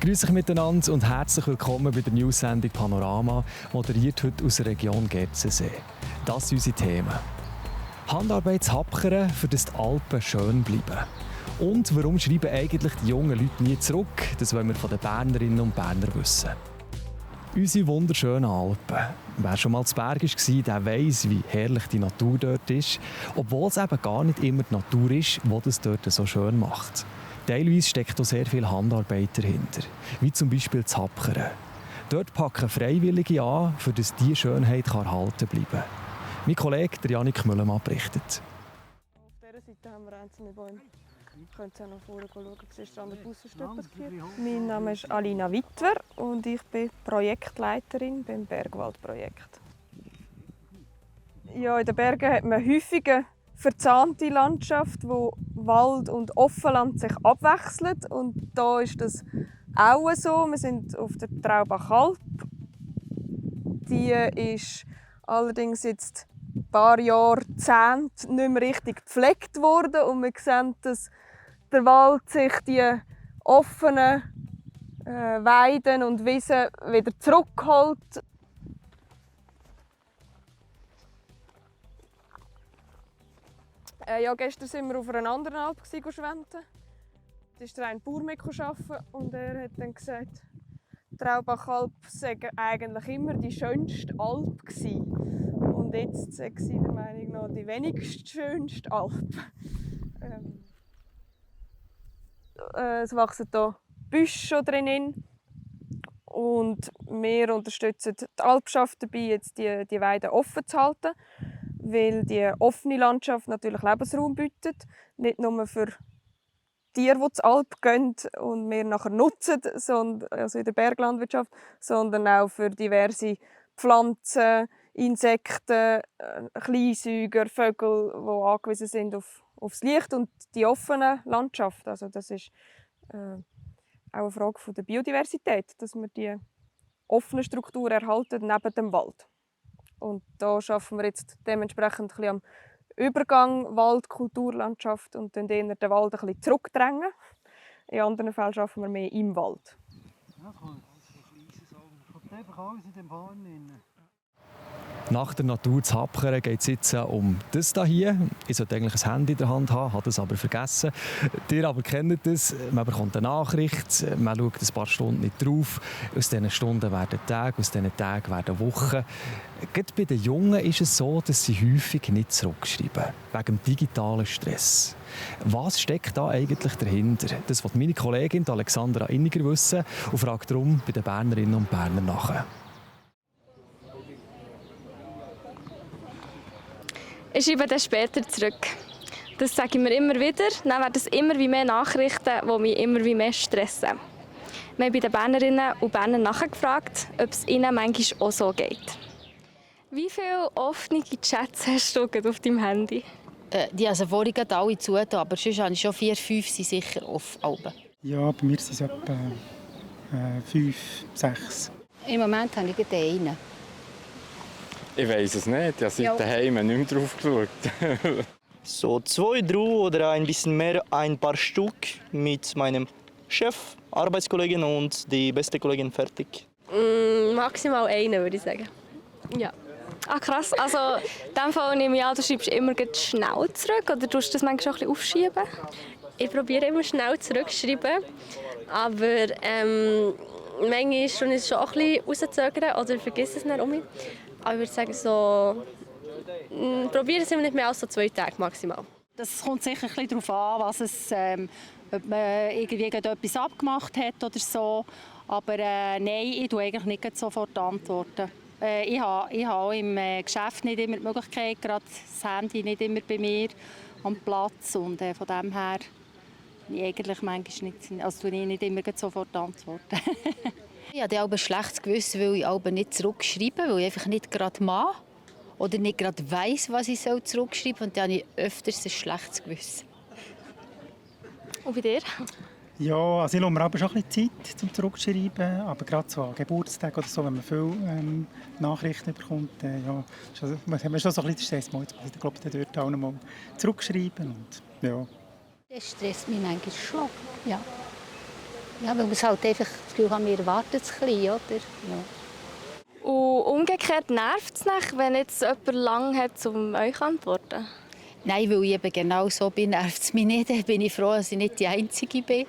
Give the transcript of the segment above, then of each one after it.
Grüß euch miteinander und herzlich willkommen bei der News-Sendung Panorama, moderiert heute aus der Region Gerzensee. Das sind unsere Themen. Handarbeit zu Hapkeren, für das die Alpen schön bleiben. Und warum schreiben eigentlich die jungen Leute nie zurück? Das wollen wir von den Bernerinnen und Bernern wissen. Unsere wunderschönen Alpen. Wer schon mal zu Berg war, der weiss, wie herrlich die Natur dort ist. Obwohl es eben gar nicht immer die Natur ist, die das dort so schön macht. Teilweise steckt auch sehr viel Handarbeit dahinter, wie zum Beispiel das Hapkeren. Dort packen Freiwillige an, für dass diese Schönheit erhalten bleiben kann. Mein Kollege Janik Müllemann berichtet. Auf dieser Seite haben wir einzelne Bäume. Ihr könnt auch noch vorne schauen, siehst du an der Bussenstüppe. Mein Name ist Alina Wittwer und ich bin Projektleiterin beim Bergwaldprojekt. Ja, in den Bergen hat man häufig eine verzahnte Landschaft, wo Wald und Offenland sich abwechseln. Und da ist das auch so. Wir sind auf der Traubach-Alp. Die ist allerdings jetzt ein paar Jahrzehnte nicht mehr richtig gepflegt worden. Und wir sehen, dass der Wald sich die offenen Weiden und Wiesen wieder zurückholt. Ja, gestern waren wir auf einer anderen Alp schwänten. Da ist ein Bauer arbeiten und er hat dann gesagt, die Traubach-Alp sei eigentlich immer die schönste Alp gewesen. Und jetzt sei sie der Meinung nach die wenigst schönste Alp. Es wachsen hier Büsche drinnen und wir unterstützen die Alpschaft dabei, jetzt die Weiden offen zu halten, weil die offene Landschaft natürlich Lebensraum bietet, nicht nur für Tiere, die zur Alp gehen und wir nachher nutzen, also in der Berglandwirtschaft, sondern auch für diverse Pflanzen, Insekten, Kleinsäuger, Vögel, die angewiesen sind aufs Licht und die offene Landschaft. Also das ist auch eine Frage von der Biodiversität, dass wir die offene Struktur erhalten neben dem Wald. Und da schaffen wir jetzt dementsprechend ein bisschen am Übergang Wald-Kulturlandschaft und dann eher den Wald ein bisschen zurückdrängen. In anderen Fällen schaffen wir mehr im Wald. Nach der Natur zu Hapkeren geht es jetzt um das hier. Ich sollte eigentlich ein Handy in der Hand haben, habe das aber vergessen. Ihr aber kennt das, man bekommt eine Nachricht, man schaut ein paar Stunden nicht drauf. Aus diesen Stunden werden Tage, aus diesen Tagen werden Wochen. Gerade bei den Jungen ist es so, dass sie häufig nicht zurückschreiben, wegen dem digitalen Stress. Was steckt da eigentlich dahinter? Das will meine Kollegin Alexandra Inniger wissen und fragt darum bei den Bernerinnen und Bernern nach. Ich schreibe dann später zurück. Das sage ich mir immer wieder. Dann werden es immer mehr Nachrichten, die mich immer mehr stressen. Wir haben bei den Bernerinnen und Bernern nachgefragt, ob es ihnen manchmal auch so geht. Wie viele offene Chats hast du auf deinem Handy? Die also vorhin alle zu, aber sonst habe ich schon 4, 5 sind sicher auf Alben. Ja, bei mir sind es etwa 5, 6. Im Moment habe ich einen. Ich weiss es nicht, ich habe seit daheim nicht mehr drauf geschaut. So 2, 3 oder ein bisschen mehr, ein paar Stück mit meinem Chef, Arbeitskollegen und die beste Kollegin fertig. Maximal einen, würde ich sagen. Ja. Ah, krass. Also, in dem Fall nehme ich an, du schreibst immer schnell zurück oder tust du das manchmal auch ein bisschen aufschieben? Ich probiere immer schnell zurückzuschreiben, aber manchmal ist es schon auch ein bisschen rauszögern oder ich vergesse es nicht um mich. Aber ich würde sagen, so, probiere es immer nicht mehr als so 2 Tage maximal. Das kommt sicher ein bisschen darauf an, was es, ob man irgendwie etwas abgemacht hat oder so. Aber nein, ich antworte eigentlich nicht sofort. Ich habe auch im Geschäft nicht immer die Möglichkeit, gerade das Handy nicht immer bei mir am Platz. Und von dem her ich eigentlich manchmal nicht, also ich nicht immer sofort antworten. Ich habe auch ein schlechtes Gewissen, weil ich auch nicht zurückschreibe, weil ich einfach nicht gerade mache oder nicht gerade weiss, was ich zurückschreiben soll. Und dann habe ich öfters ein schlechtes Gewissen. Und bei dir? Ja, also ich lasse mir aber schon ein bisschen Zeit zum Zurückschreiben, aber gerade so an Geburtstagen oder so, wenn man viele Nachrichten bekommt, ja, haben wir schon so ein bisschen den Stress. Jetzt muss ich, glaube ich, dort auch noch mal zurückschreiben und ja. Das stresst mich eigentlich schon, ja. Ja, weil man halt einfach das Gefühl hat, wir erwarten es ein bisschen, oder? Ja. Und umgekehrt nervt es nicht, wenn jetzt jemand lange hat, um euch zu antworten? Nein, weil ich eben genau so bin, nervt es mich nicht. Dann bin ich froh, dass ich nicht die Einzige bin.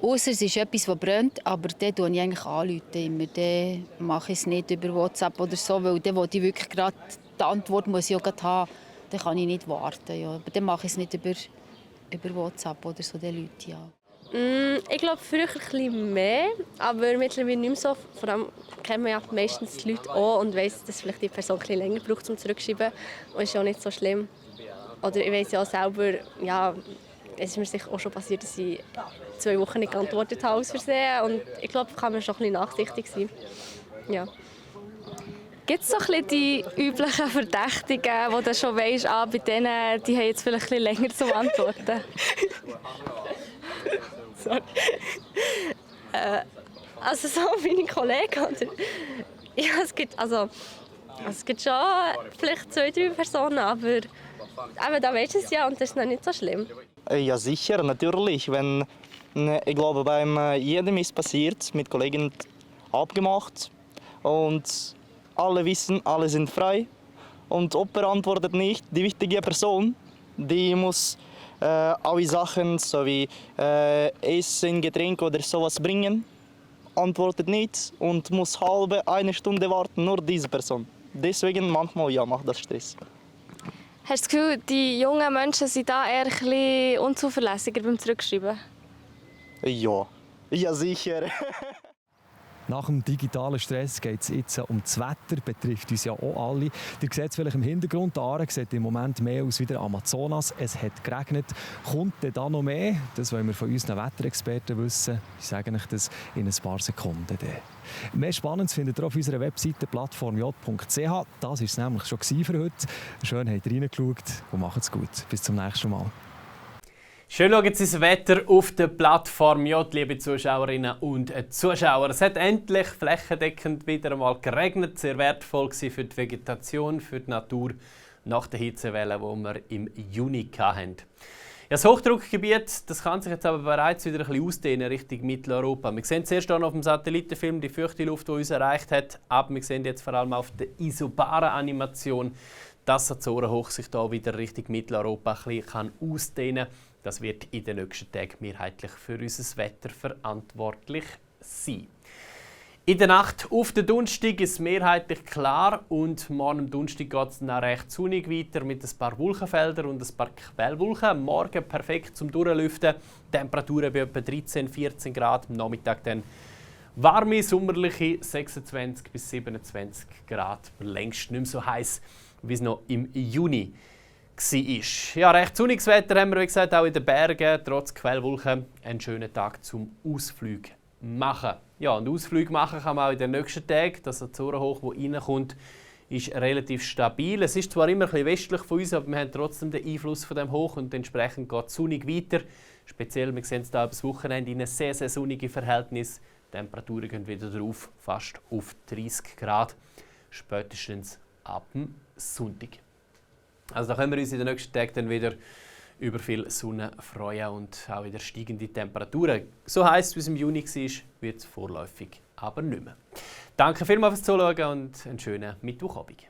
Ausser es ist etwas, das brennt, aber dann rufe ich eigentlich anrufen. Dann mache ich es nicht über WhatsApp oder so, weil dann will ich wirklich gerade die Antwort muss ich auch gerade haben. Dann kann ich nicht warten. Ja. Aber dann mache ich es nicht über WhatsApp oder so, dann Leute, ja. Ich glaube, früher ein bisschen mehr, aber mittlerweile nicht mehr so. Vor allem kennt man ja meistens die Leute auch und weiss, dass vielleicht die Person ein bisschen länger braucht, um zurückzuschreiben. Und ist auch nicht so schlimm. Oder ich weiss ja auch selber, ja, es ist mir sicher auch schon passiert, dass ich 2 Wochen nicht geantwortet habe aus Versehen. Und ich glaube, da kann man schon ein bisschen nachsichtig sein. Ja. Gibt es so ein bisschen die üblichen Verdächtigen, wo du schon weisst, bei denen, die haben jetzt vielleicht ein bisschen länger zum Antworten? Sorry. Also so meine Kollegen, oder? Ja, es gibt schon vielleicht 2, 3 Personen, aber da weisst du es ja und das ist noch nicht so schlimm. Ja, sicher, natürlich. Ich glaube, bei jedem ist passiert, mit Kollegen abgemacht und alle wissen, alle sind frei und ob antwortet nicht, die wichtige Person, die muss alle Sachen, so wie Essen, Getränk oder sowas bringen, antwortet nicht und muss eine Stunde warten, nur diese Person. Deswegen manchmal ja, macht das Stress. Hast du das Gefühl, die jungen Menschen sind da eher ein bisschen unzuverlässiger beim Zurückschreiben? Ja, sicher. Nach dem digitalen Stress geht es jetzt um das Wetter, betrifft uns ja auch alle. Ihr seht es vielleicht im Hintergrund, die Aare sieht im Moment mehr aus wie der Amazonas. Es hat geregnet. Kommt denn da noch mehr? Das wollen wir von unseren Wetterexperten wissen. Ich sage euch das in ein paar Sekunden. Mehr Spannendes findet ihr auf unserer Webseite plattformj.ch. Das war es nämlich schon für heute. Schön habt ihr reingeschaut und macht's gut. Bis zum nächsten Mal. Schön schauen Sie das Wetter auf der Plattform J, liebe Zuschauerinnen und Zuschauer. Es hat endlich flächendeckend wieder einmal geregnet. Sehr wertvoll für die Vegetation, für die Natur nach der Hitzewelle, die wir im Juni hatten. Ja, das Hochdruckgebiet das kann sich jetzt aber bereits wieder ein bisschen ausdehnen Richtung Mitteleuropa. Wir sehen zuerst auf dem Satellitenfilm die feuchte Luft, die uns erreicht hat. Aber wir sehen jetzt vor allem auf der Isobaren-Animation, dass das Azorenhoch sich da wieder Richtung Mitteleuropa ein bisschen ausdehnen kann. Das wird in den nächsten Tagen mehrheitlich für unser Wetter verantwortlich sein. In der Nacht auf den Donnerstag ist es mehrheitlich klar und morgen am Donnerstag geht es dann recht sonnig weiter mit ein paar Wolkenfeldern und ein paar Quellwolken. Morgen perfekt zum Durchlüften. Temperaturen bei etwa 13, 14 Grad. Am Nachmittag dann warme, sommerliche 26 bis 27 Grad. Längst nicht mehr so heiß, wie es noch im Juni war. Ja, recht sonniges Wetter haben wir, wie gesagt, auch in den Bergen, trotz Quellwolken. Einen schönen Tag zum Ausflug machen. Ja, und Ausflüge machen kann man auch in den nächsten Tagen. Das Azorenhoch, das reinkommt, ist relativ stabil. Es ist zwar immer ein bisschen westlich von uns, aber wir haben trotzdem den Einfluss von dem Hoch und entsprechend geht es sonnig weiter. Speziell, wir sehen es hier über das Wochenende in einem sehr, sehr sonnigen Verhältnis. Die Temperaturen gehen wieder drauf, fast auf 30 Grad, spätestens ab dem Sonntag. Also da können wir uns in den nächsten Tagen dann wieder über viel Sonne freuen und auch wieder steigende Temperaturen. So heiß wie es im Juni war, wird es vorläufig aber nicht mehr. Danke vielmals fürs Zuschauen und einen schönen Mittwochabend.